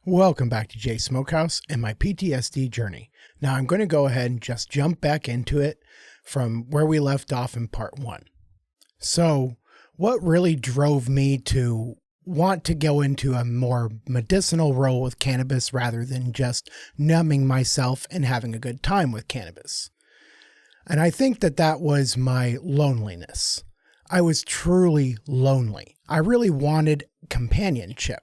Welcome back to Jay's Smokehouse and my PTSD journey. Now I'm going to go ahead and just jump back into it from where we left off in part 1. So what really drove me to want to go into a more medicinal role with cannabis rather than just numbing myself and having a good time with cannabis? And I think that was my loneliness. I was truly lonely. I really wanted companionship.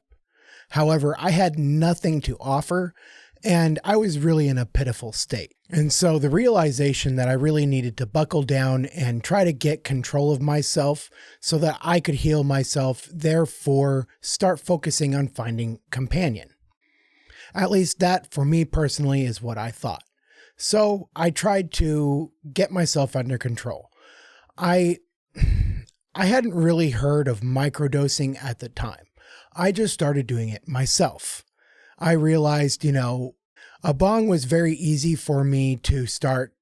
However, I had nothing to offer, and I was really in a pitiful state. And so the realization that I really needed to buckle down and try to get control of myself so that I could heal myself, therefore start focusing on finding companion. At least that, for me personally, is what I thought. So I tried to get myself under control. I hadn't really heard of microdosing at the time. I just started doing it myself. I realized, a bong was very easy for me to start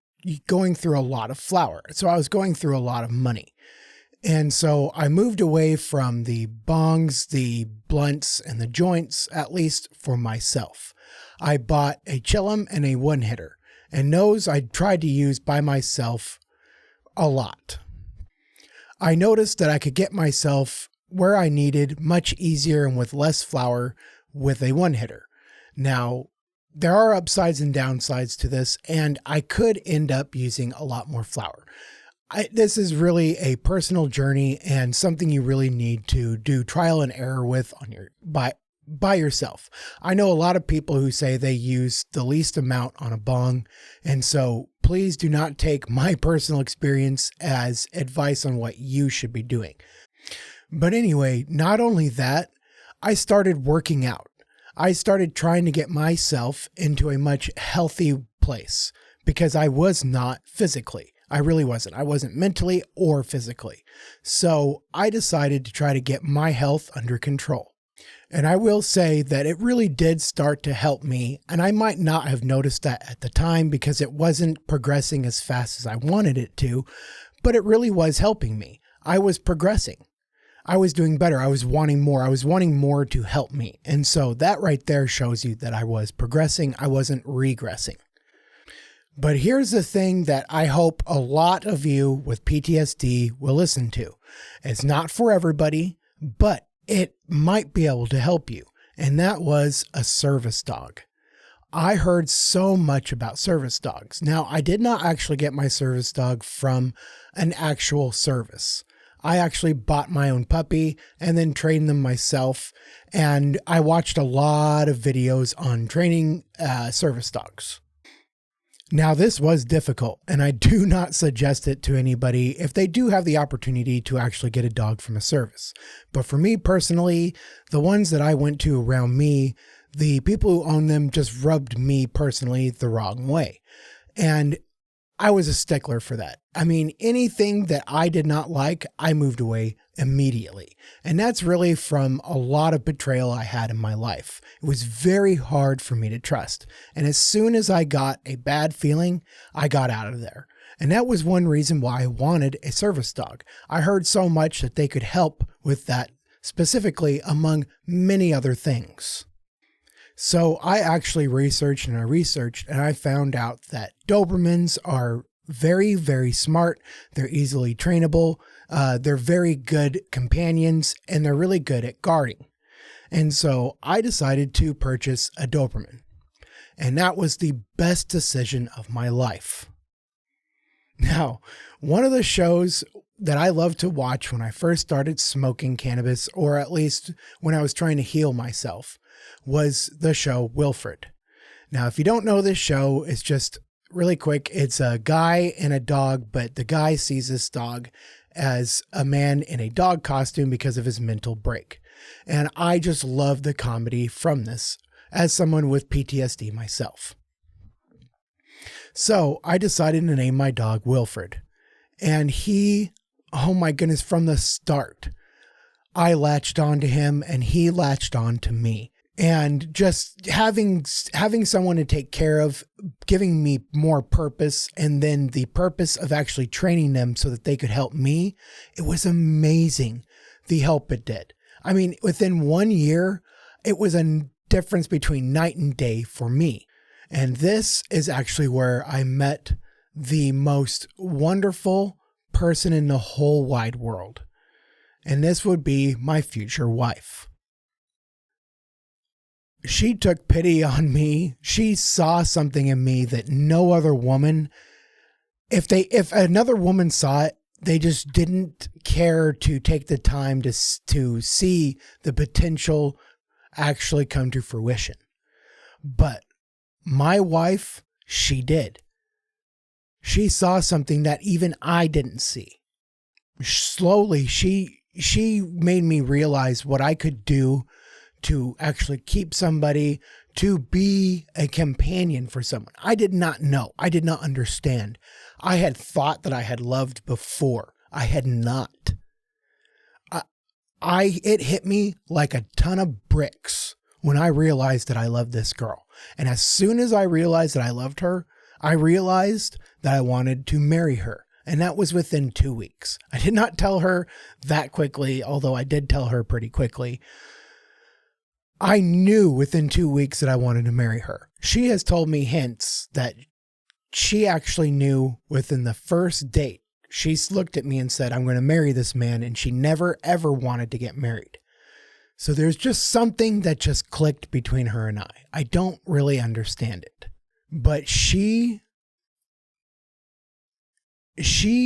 going through a lot of flour. So I was going through a lot of money. And so I moved away from the bongs, the blunts, and the joints, at least for myself. I bought a chillum and a one hitter, and those I tried to use by myself a lot. I noticed that I could get myself where I needed much easier and with less flour with a one hitter. Now, there are upsides and downsides to this, and I could end up using a lot more flour. This is really a personal journey and something you really need to do trial and error with by yourself. I know a lot of people who say they use the least amount on a bong, and so please do not take my personal experience as advice on what you should be doing. But anyway, not only that, I started working out. I started trying to get myself into a much healthy place because I was not physically. I really wasn't. I wasn't mentally or physically. So I decided to try to get my health under control. And I will say that it really did start to help me. And I might not have noticed that at the time because it wasn't progressing as fast as I wanted it to, but it really was helping me. I was progressing. I was doing better. I was wanting more. I was wanting more to help me. And so that right there shows you that I was progressing. I wasn't regressing. But here's the thing that I hope a lot of you with PTSD will listen to. It's not for everybody, but it might be able to help you. And that was a service dog. I heard so much about service dogs. Now, I did not actually get my service dog from an actual service. I actually bought my own puppy and then trained them myself. And I watched a lot of videos on training service dogs. Now, this was difficult, and I do not suggest it to anybody if they do have the opportunity to actually get a dog from a service. But for me personally, the ones that I went to around me, the people who own them just rubbed me personally the wrong way. And I was a stickler for that. I mean, anything that I did not like, I moved away immediately. And that's really from a lot of betrayal I had in my life. It was very hard for me to trust. And as soon as I got a bad feeling, I got out of there. And that was one reason why I wanted a service dog. I heard so much that they could help with that specifically, among many other things. So I actually researched and I found out that Dobermans are very, very smart. They're easily trainable. They're very good companions, and they're really good at guarding. And so I decided to purchase a Doberman. And that was the best decision of my life. Now, one of the shows that I loved to watch when I first started smoking cannabis, or at least when I was trying to heal myself, was the show Wilfred. Now, if you don't know this show, it's just really quick. It's a guy and a dog, but the guy sees this dog as a man in a dog costume because of his mental break. And I just love the comedy from this as someone with PTSD myself. So I decided to name my dog Wilfred. And he, oh my goodness, from the start, I latched on to him and he latched on to me. And just having someone to take care of, giving me more purpose, and then the purpose of actually training them so that they could help me, it was amazing the help it did. I mean, within 1 year, it was a difference between night and day for me. And this is actually where I met the most wonderful person in the whole wide world. And this would be my future wife. She took pity on me. She saw something in me that no other woman, if another woman saw it, they just didn't care to take the time to see the potential actually come to fruition. But my wife, she did. She saw something that even I didn't see. Slowly, she made me realize what I could do to actually keep somebody, to be a companion for someone. I did not know. I did not understand. I had thought that I had loved before. I had not. It hit me like a ton of bricks when I realized that I loved this girl. And as soon as I realized that I loved her, I realized that I wanted to marry her. And that was within 2 weeks. I did not tell her that quickly, although I did tell her pretty quickly. I knew within 2 weeks that I wanted to marry her. She has told me hints that she actually knew within the first date. She looked at me and said, I'm going to marry this man. And she never, ever wanted to get married. So there's just something that just clicked between her and I. I don't really understand it. But she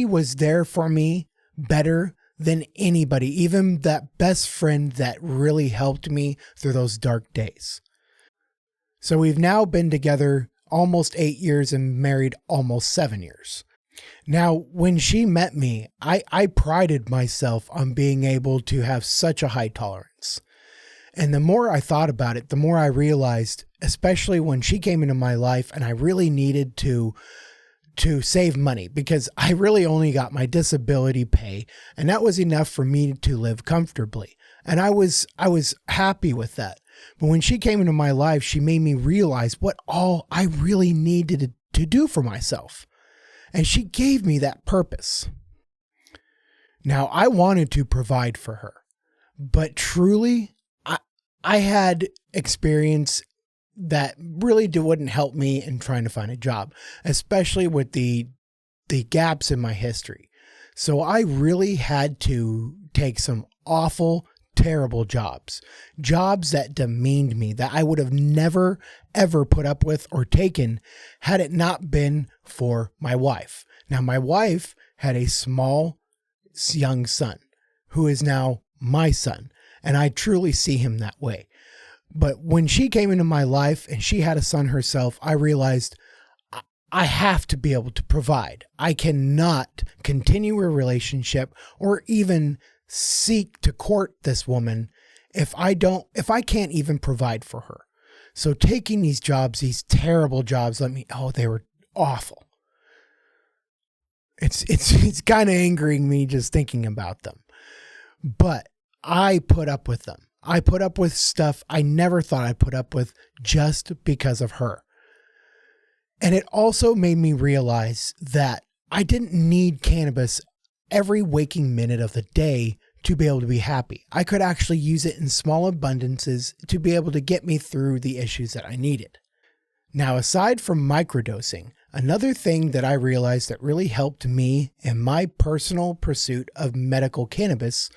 was there for me better than anybody, even that best friend that really helped me through those dark days. So we've now been together almost 8 years and married almost 7 years. Now, when she met me, I prided myself on being able to have such a high tolerance. And the more I thought about it, the more I realized, especially when she came into my life and I really needed to save money, because I really only got my disability pay, and that was enough for me to live comfortably. And I was happy with that. But when she came into my life, she made me realize what all I really needed to do for myself. And she gave me that purpose. Now, I wanted to provide for her, but truly, I had experience that really wouldn't help me in trying to find a job, especially with the gaps in my history. So I really had to take some awful, terrible jobs that demeaned me, that I would have never, ever put up with or taken had it not been for my wife. Now, my wife had a small, young son who is now my son, and I truly see him that way. But when she came into my life and she had a son herself, I realized I have to be able to provide. I cannot continue a relationship or even seek to court this woman if I can't even provide for her. So taking these jobs, these terrible jobs, they were awful. It's kind of angering me just thinking about them. But I put up with them. I put up with stuff I never thought I'd put up with just because of her. And it also made me realize that I didn't need cannabis every waking minute of the day to be able to be happy. I could actually use it in small abundances to be able to get me through the issues that I needed. Now, aside from microdosing, another thing that I realized that really helped me in my personal pursuit of medical cannabis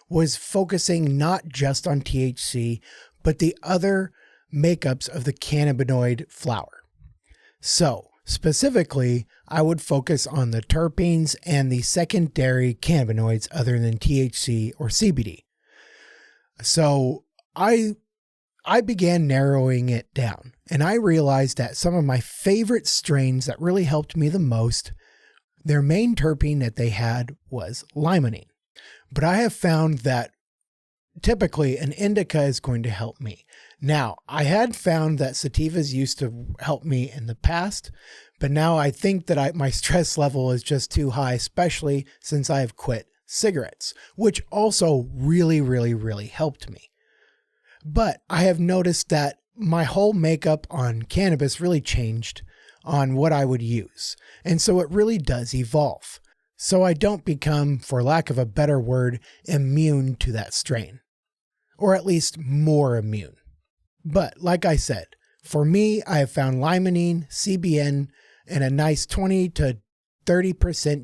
was focusing not just on THC, but the other makeups of the cannabinoid flower. So specifically, I would focus on the terpenes and the secondary cannabinoids other than THC or CBD. So I began narrowing it down, and I realized that some of my favorite strains that really helped me the most, their main terpene that they had was limonene. But I have found that typically an indica is going to help me. Now, I had found that sativas used to help me in the past, but now I think that my stress level is just too high, especially since I have quit cigarettes, which also really, really, really helped me. But I have noticed that my whole makeup on cannabis really changed on what I would use. And so it really does evolve. So I don't become, for lack of a better word, immune to that strain. Or at least more immune. But like I said, for me, I have found limonene, CBN, and a nice 20 to 30%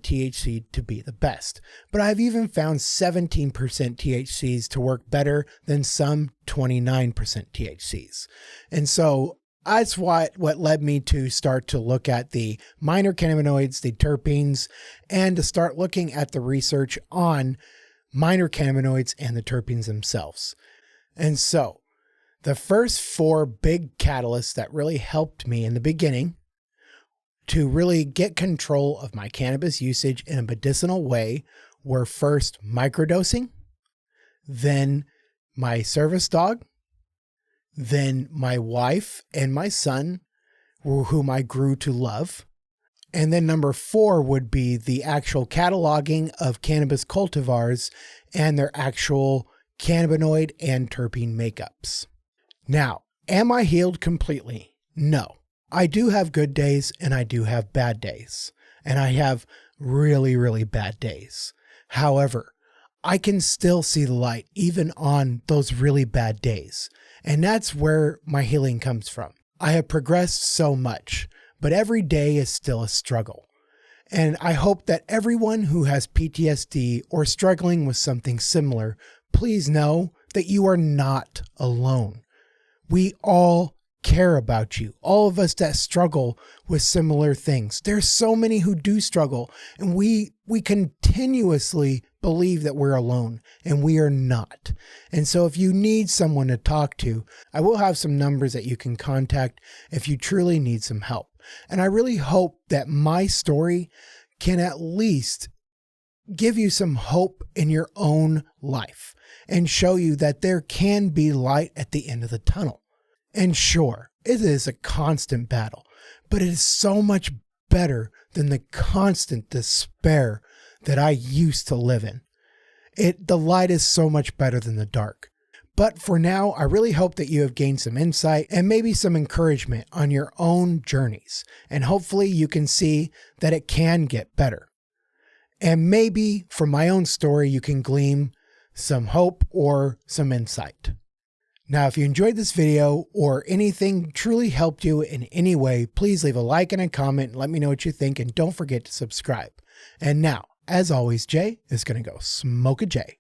THC to be the best. But I've even found 17% THCs to work better than some 29% THCs. And so that's what led me to start to look at the minor cannabinoids, the terpenes, and to start looking at the research on minor cannabinoids and the terpenes themselves. And so the first 4 big catalysts that really helped me in the beginning to really get control of my cannabis usage in a medicinal way were first microdosing, then my service dog, then my wife and my son, whom I grew to love. And then number 4 would be the actual cataloging of cannabis cultivars and their actual cannabinoid and terpene makeups. Now, am I healed completely? No. I do have good days and I do have bad days. And I have really, really bad days. However, I can still see the light even on those really bad days. And that's where my healing comes from. I have progressed so much, but every day is still a struggle. And I hope that everyone who has PTSD or struggling with something similar, please know that you are not alone. We all care about you. All of us that struggle with similar things. There's so many who do struggle, and we continuously believe that we're alone, and we are not. And so if you need someone to talk to, I will have some numbers that you can contact if you truly need some help. And I really hope that my story can at least give you some hope in your own life and show you that there can be light at the end of the tunnel. And sure, it is a constant battle, but it is so much better than the constant despair that I used to live in. The light is so much better than the dark. But for now, I really hope that you have gained some insight and maybe some encouragement on your own journeys. And hopefully you can see that it can get better. And maybe from my own story, you can glean some hope or some insight. Now, if you enjoyed this video or anything truly helped you in any way, please leave a like and a comment and let me know what you think, and don't forget to subscribe. And now, as always, Jay is going to go smoke a J.